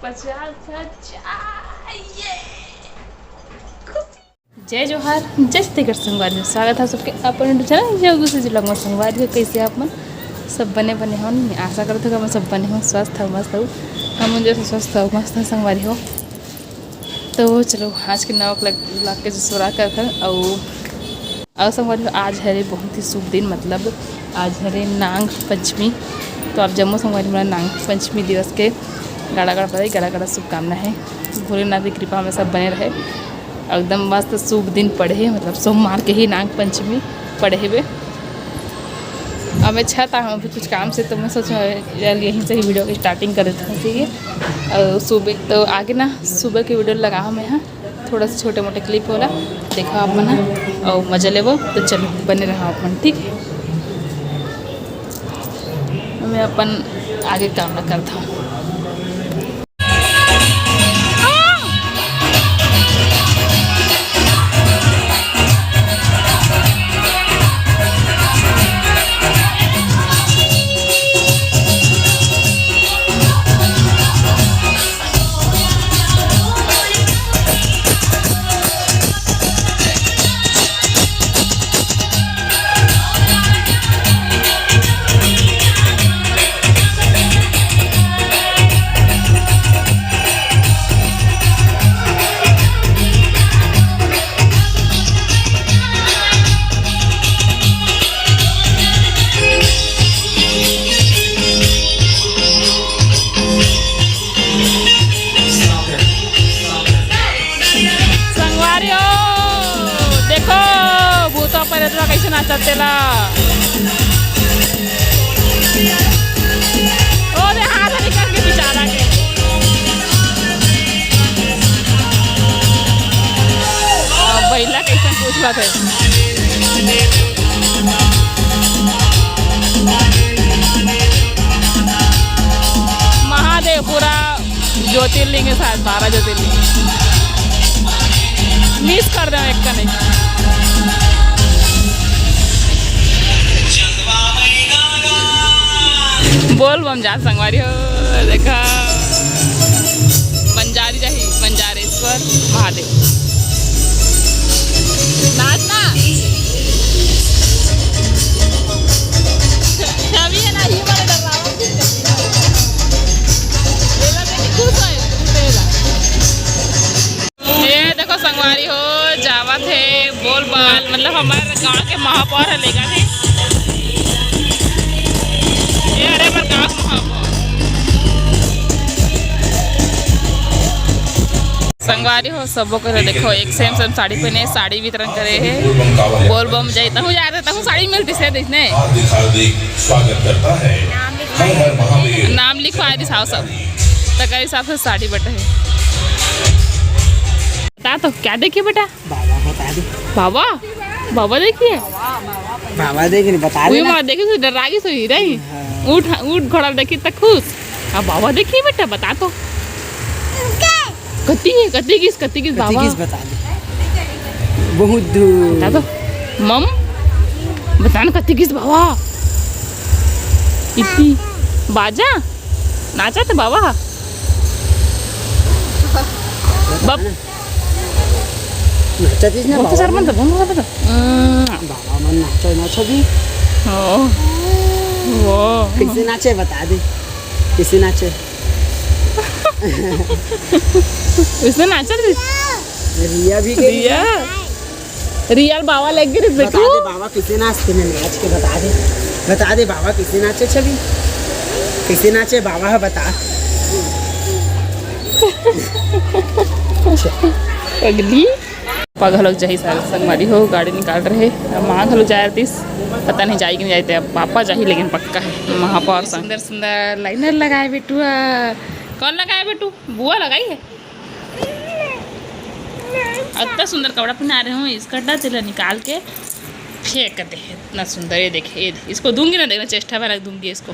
जय जोहार, जय छत्तीसगढ़ संगवारी में स्वागत है सबके अपन चैनल जगू से जिला में संगवारी हो। कैसे आप मन सब बने हो। मैं आशा करते हो कि मैं सब बने हो, स्वस्थ हो, मस्त हो। हम जैसे स्वस्थ हो, मस्त हो, संगवारी हो। तो चलो आज के नौ लाख के शुरुआत करते हैं। और संगवारी हो, आज है बहुत ही शुभ दिन, मतलब आज है नाग पंचमी। तो आप जम्मू संगवारी में नाग पंचमी दिवस के गाड़ा बधाई, गाड़ा शुभकामना है। भोलेनाथ की कृपा में सब बने रहे। एकदम मस्त शुभ दिन पड़े, मतलब सोमवार के ही नाग पंचमी पड़े हुए। अब मैं छत आऊँ अभी कुछ काम से, तो मैं सोचा यार यहीं से ही वीडियो की स्टार्टिंग कर देते हैं। ठीक है, और सुबह तो आगे ना सुबह की वीडियो लगा मैं यहाँ थोड़ा सा छोटे मोटे क्लिप होला, देखा आप मन और मजा ले वो। तो चलो बने रहा अपन, ठीक है। मैं अपन आगे काम ना करता हूँ। कैसे नाचत तेला ओ रे हाथ निकाल के बेचारा के बैला कैसे पूछला थे। महादेव पूरा ज्योतिर्लिंग है, साथ 12 ज्योतिर्लिंग मिस कर दे एक का नहीं। बोल बम जा संगवारी हो, देखा बंजारी जाही बंजारेश्वर महादेव नाचना छवि है ना ही वाले डर रहा हूँ। ये देखो संगवारी हो जावत है बोल बाल, मतलब हमारे गाँव के महापौर है लेगा थे। संगवारी हो सबो करे देखो एक सेम साड़ी पहने, साड़ी वितरण करे है। बोल बम जाता हूँ साड़ी मिलती है देखने। स्वागत करता है, नाम लिखवाए दिखाओ सब तक हिसाब से साड़ी बटा है। बता तो क्या देखिए बेटा? बाबा बता दे। बाबा बाबा देखिए, बाबा देखिए बता दे ना। देखिए डर रागी सोई रही। उठ घोड़ा देखी तक खुश। अब बाबा देखिए बेटा, बता तो कत्ती किस बाबा बता दे। बहुत दूर बता तो मम, बता ना कत्ती किस बाबा इतनी बाजा नाचा थे बाबा बब नाचतीस ना बाबा सर मन तो बाबा मन नाचो भी। वो कैसे नाचे बता दे, कैसे नाचे? इसने नाचा रिया भी रियल बाबा लग गई बता दे बाबा कैसे नाचते हैं, नाच के बता दे बाबा कैसे नाचे। छवि कैसे नाचे बाबा बता। अगली पगल लोग जाही सारे संगवारी हो, गाड़ी निकाल रहे। माँ लोग जाए तीस पता नहीं जाएगी नहीं जाते, अब पापा चाहिए लेकिन पक्का है। महापौर सुंदर सुंदर लाइनर लगाए बेटू। कौन लगाए बेटू? बुआ लगाई है। इतना सुंदर कपड़ा पहना रहे हूँ, इसका तेला निकाल के फेंक दे। इतना सुंदर ये देखे, ये इसको दूंगी ना, देखना चेष्टा में रख दूंगी इसको।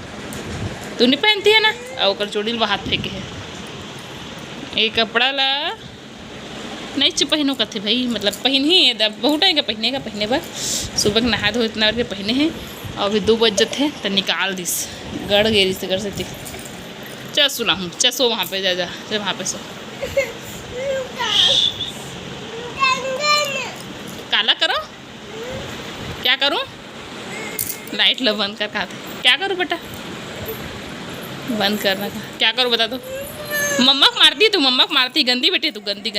तू नहीं पहनती है ना, और चोड़ी हाथ फेंके है। ये कपड़ा ला नहीं पहनो कथे भाई, मतलब पहन ही बहुत टाइम का पहने बा। सुबह के नहा धो इतना के पहने हैं, और अभी 2 बज जाते हैं तो निकाल दिस गड़ गई से घर से चल सुना हूँ, चल सो वहाँ पे, जा जा जा वहाँ पे सो। काला करो, क्या करूँ? लाइट लो बंद कर, खाते क्या करूँ बेटा? बंद करना का क्या करूँ बता दो। मम्मा को मारती है तू, मम्मा को मारती, गंदी बेटी तू, गंदी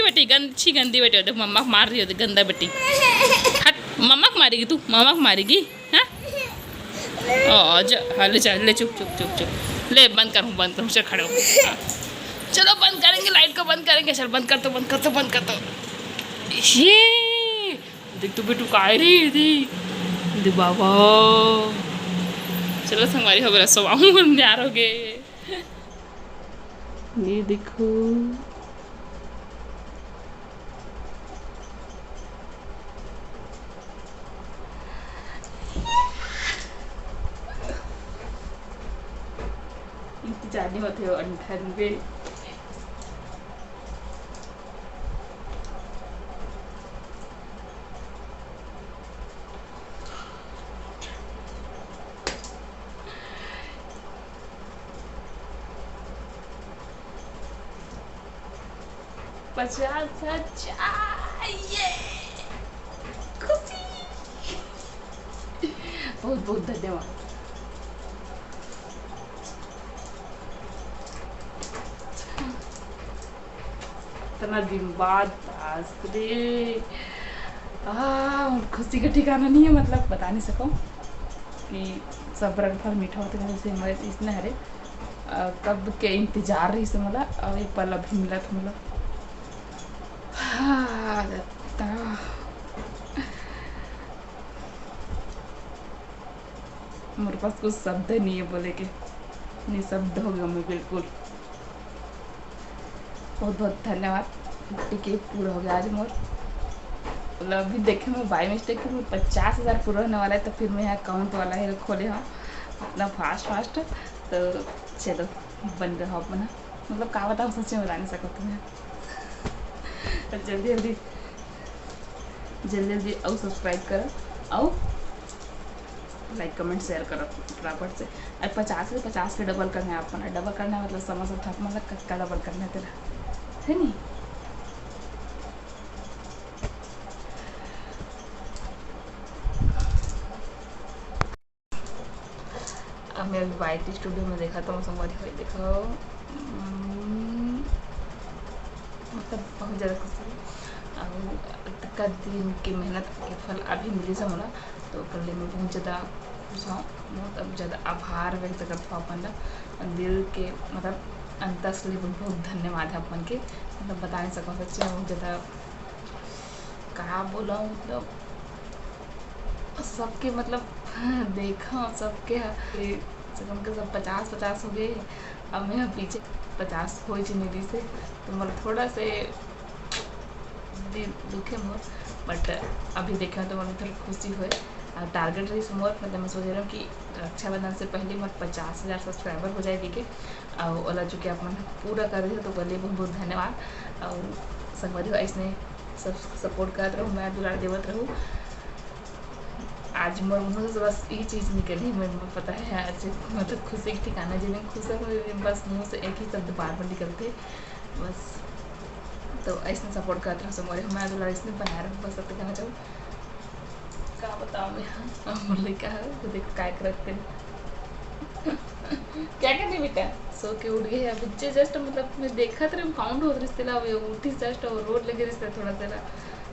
बेटी, अच्छी गंदी बेटी हो, मम्मा को मार रही हो, गंदा बेटी। हट, मम्मा को मारेगी तू, मम्मा को मारेगी। हाँ ले चल, ले चुप चुप चुप चुप, ले बंद करूँ चल खड़े हो। हाँ। चलो बंद करेंगे, लाइट को बंद करेंगे। चल बंद कर तो ये देख तू बेटू का रही थी बाबा। चलो संगवारी हो गया, सोवाऊँ यार हो गए। ये देखो इंतजार नहीं होते हो अंधन में। पचास चाहिए, खुशी। बहुत बहुत धन्यवाद। इतना दिन बाद रे, खुशी का ठिकाना नहीं है, मतलब बता नहीं सकूँ कि सब रंग फल मीठा होते हैं। जैसे हमारे इसने हरे कब के इंतजार रही से मला, और एक पल अभी मिला था मला। मेरे पास कुछ शब्द नहीं है बोले के, निशब्द हो गया मैं बिल्कुल। बहुत बहुत धन्यवाद। टिकट पूरा हो गया आज मोर, मतलब अभी देखे मैं बाई मिस्टेक 50,000 पूरा होने वाला है, तो फिर मैं यहाँ अकाउंट वाला है खोले हाँ इतना फास्ट। तो चलो बन रहा हो अपना, मतलब क्या बताऊँ, सच में बता नहीं सकता तुम्हें। तो जल्दी और सब्सक्राइब करो और लाइक कमेंट शेयर करो फटाफट से। और 50 के डबल करना है अपना, डबल करना है मतलब समझ था, मतलब कक्का डबल करना है तेरा, है नहीं। अब मैं वाइट स्टूडियो में देखा तो संगवारी हुई देखो, मतलब बहुत ज़्यादा खुशी का दिन की मेहनत के फल अभी मिली से मला, तो कर लिए मैं बहुत ज़्यादा खुश हूँ। बहुत ज़्यादा आभार व्यक्त करता हूँ अपन दिल के, मतलब अंतर से बहुत धन्यवाद है अपन के, मतलब बता नहीं सकूँ सच्ची में। बहुत ज़्यादा कहाँ बोला, मतलब सबके मतलब देखा सबके सब 50 हो गए। अब मैं पीछे 50 हो निधि से, तो मतलब थोड़ा से दुखे मोर, बट अभी देखा तो मतलब थोड़ी खुशी हुए। टारगेट रही मोर, मतलब मैं सोच रही हूँ कि रक्षाबंधन से पहले मत 50,000 सब्सक्राइबर हो जाएगी कि, और ओला जो कि आप पूरा कर रही हो, तो बोलिए बहुत बहुत धन्यवाद। और संगवारी ऐसे सब सपोर्ट करते रहूँ, मैं दुलार देवत रहूँ। आज मोर मुँह से बस ये चीज़ निकली, मेरे को पता है आज मतलब खुशी के ठिकाना जिन्हें खुश है, बस मुँह से एक ही शब्द बार निकलते बस। तो ऐसे सपोर्ट करते रहो मोरे, मैं दुलार इसने बनाया रहा बस। अब कहना चाहूँ क्या बताऊँ मैं, बोले क्या है तो देखो क्या करते क्या कर रही बेटा, सो के उठ गए अभी जस्ट, मतलब मैं देखा था काउंट हो रही अब उठी जस्ट, और रोड लगे रही थोड़ा सा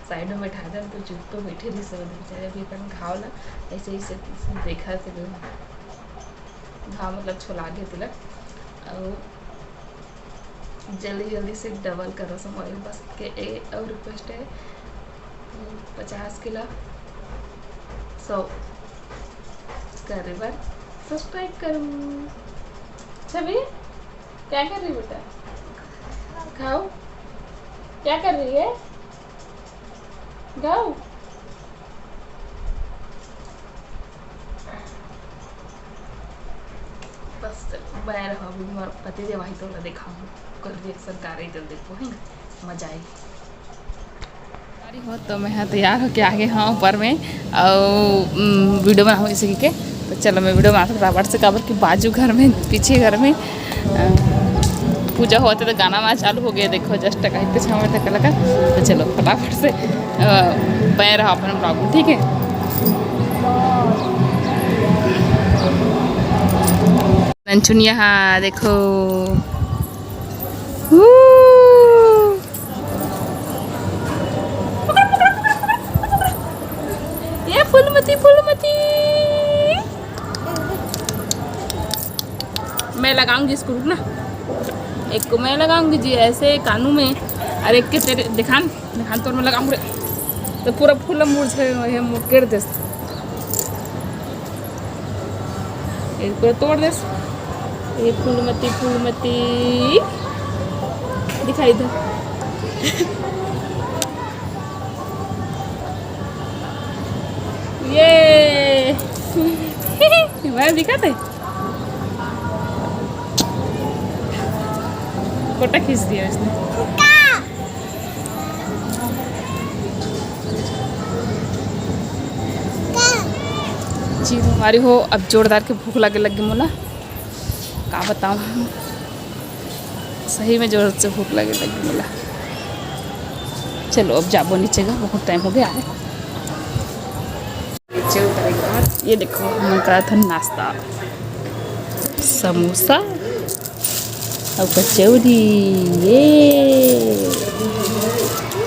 साइड में बैठा था, तो चुप तो बैठे रही सब बेचारे। अभी अपन घाव ला ऐसे ही से देखा थे घाव, मतलब छोला गया तिलक, और जल्दी से डबल करो समझ बस के। और रिक्वेस्ट है 50 किलो 100 कर बार सब्सक्राइब करूँ। छवि क्या कर रही बेटा, खाओ, क्या कर रही है, गाओ। बस मैं रहा मोर पति देव आई तो दिखाऊँ कर रिएक्शन कर रही, तो देखो है मजा आएगी। हो तो मैं यहाँ तैयार होके आगे हाँ ऊपर में, और वीडियो बनाऊँ इसी के। तो चलो मैं वीडियो बना फटाफट से, काबर कि बाजू घर में पीछे घर में पूजा होते तो गाना वाना चालू हो गया। देखो जस्ट का इतने 6 मिनट तक लगा। तो चलो फटाफट से बने रहो अपने ब्लॉग में, ठीक है। नंचुन यहाँ देखो, ये फूलमती फूलमती। मैं लगाऊंगी इसको, रुकना। एक को मैं लगाऊंगी जी ऐसे कानों में, और एक के तेरे दिखान तो मैं लगाऊंगी तो पूरा फूल मुड़ दे, एक पूरा तोड़ दे। ये फूलमती फूलमती दिखाई दो। ये मैं दिखाते फोटो खींच दिया इसने। जी हमारी हो अब जोरदार के भूख लगे मोला, का बताऊँ, सही में जोर से भूख लगे मोला। चलो अब जाबो नीचे का, बहुत टाइम हो गया है। नीचे उतरेंगे और ये देखो मैं करा था नाश्ता, समोसा और कचौरी। ये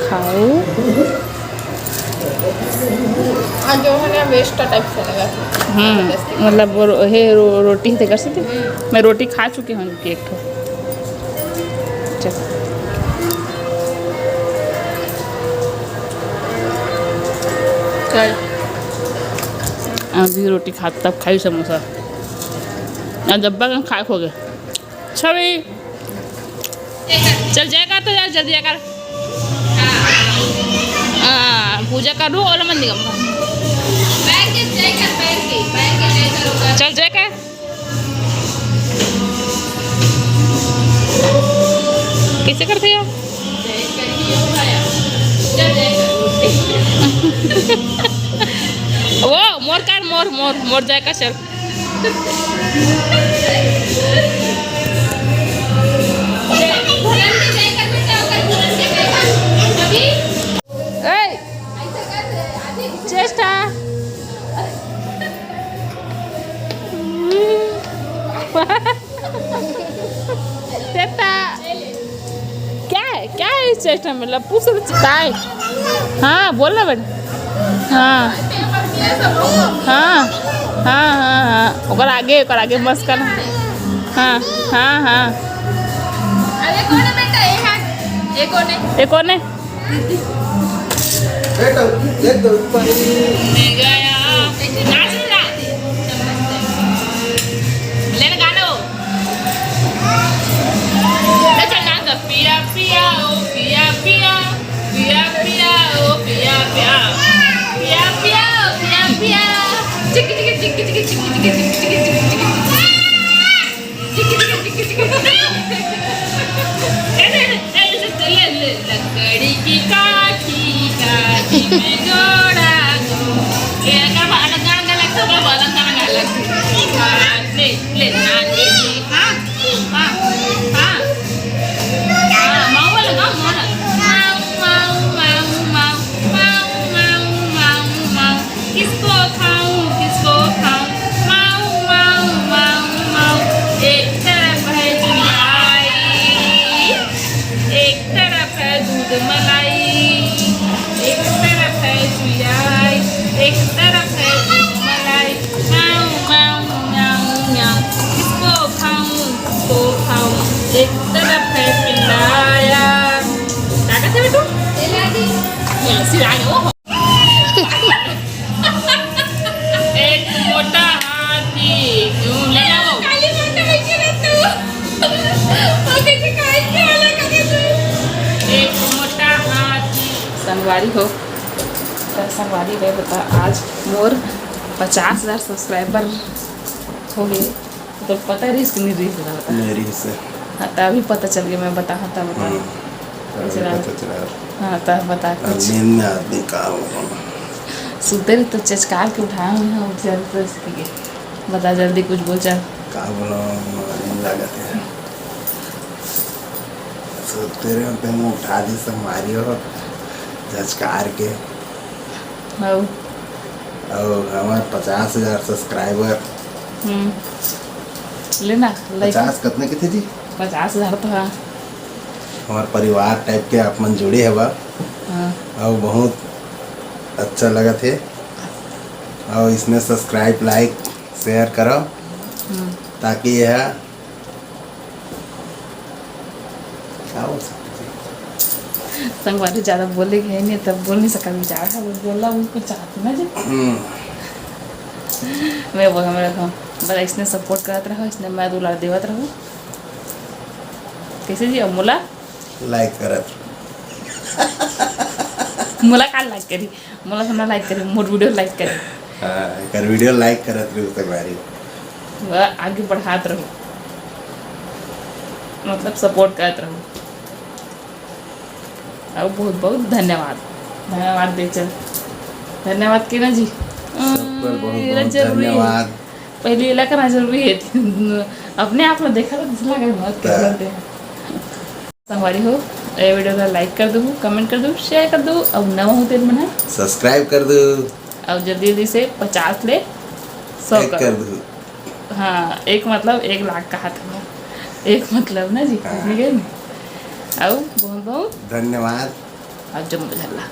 खाओ। आज जो है ना वेस्ट टाइप से लगा। मतलब वो रोटी से कर सकते। मैं रोटी खा चुकी हूँ एक ठो। चलो अभी रोटी खा तब खाई समोसा, जब्बा का खा खो गए। छवि चल जाएगा तो यार जल्दी आकर पूजा करूँ और मंदी चल जाएगा। कैसे करते हो वो मोर कर मोर मोर मोर जाएगा। चल चेष्टा क्या है इस चेष्टा में? लप्पू से चिताए। हाँ बोलना बेटा। हाँ हाँ हाँ हाँ हाँ ओकर आगे मस्त करना। हाँ हाँ हाँ ये कौन है? पिया पिया ओ पिया पिया पिया पिया ओ पिया पिया पिया पिया ओ पिया पिया चिक चिक चिक चिक चिक चिक लकड़ी की काठी काठी में जोड़ा ये अगर बालक गाना लगता है बालक गाना लगता है ले नानी हाँ हाँ हाँ एक तरफ है पिल्लाया क्या कहते बेटू एक मोटा हाथी क्यों ले आओ एक मोटा हाथी संगवारी हो संगवारी है। बता आज मोर 50,000 सब्सक्राइबर हो गए तो पता है रिस्क नहीं रिस्क बता मेरी से हाँ तभी पता चल गया। मैं बता हाँ तब बता कुछ नींद में आदमी का सुते रहे तो चचकार के उठाए हुए हैं उठ जाए तो इसके बता जल्दी कुछ बोल चल का बोलो नींद लागत है सोते रहे होते हैं उठा दी सब मारियो झचकार के। आओ और हमारे 50,000 सब्सक्राइबर। लेना लाइक 50 कितने के थे जी? 50,000 तो हाँ। हमारे परिवार टाइप के आप मन जुड़े है बा हाँ और बहुत अच्छा लगा थे। और इसमें सब्सक्राइब लाइक शेयर करो ताकि यह क्या हो सकती संगवारी ज़्यादा बोले है नहीं तब बोल नहीं सका बेचारा था वो बोला उसको चाहती ना जी। मैं वो हमें रखा बस इसने सपोर्ट करते रहो इसने मैं दुलार देवत रहूँ कैसे जी अब मुला लाइक करत मुला का लाइक करी मुला सुना लाइक करी मोर वीडियो लाइक करी कर वीडियो लाइक करत रहो तुम्हारी वह आगे बढ़ात रहो मतलब सपोर्ट करते रहो। अब बहुत बहुत धन्यवाद दे चल धन्यवाद के ना जी सब पर बहुत ये बहुत जरूरी है। धन्यवाद। पहले ये करना जरूरी है अपने आप में देखा तो लगा बहुत करते संगवारी हो ये वीडियो का लाइक कर दो कमेंट कर दो शेयर कर दो अब नवा हो तेल में सब्सक्राइब कर दो अब जल्दी जल्दी से 50 ले 100 लाइक कर दो। हाँ एक मतलब 1 लाख का हाथ में एक मतलब ना जी ठीक है अब बहुत बहुत धन्यवाद। अब जम्मू झल्ला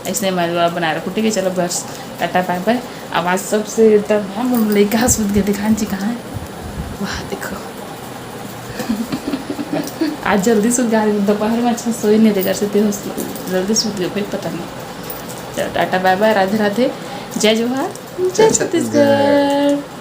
ऐसे मैं बना रखूँ ठीक है चलो बस टाटा बाय बाय। आवाज़ सबसे तब हम लेकर हंस गए दिखान जी कहाँ है वाह देखो आज जल्दी सूत गा दोपहर में अच्छा सोई नहीं देगा से जल्दी सूत गए फिर पता नहीं। चलो tata bye bye Radhe Radhe जय जोहार जय छत्तीसगढ़।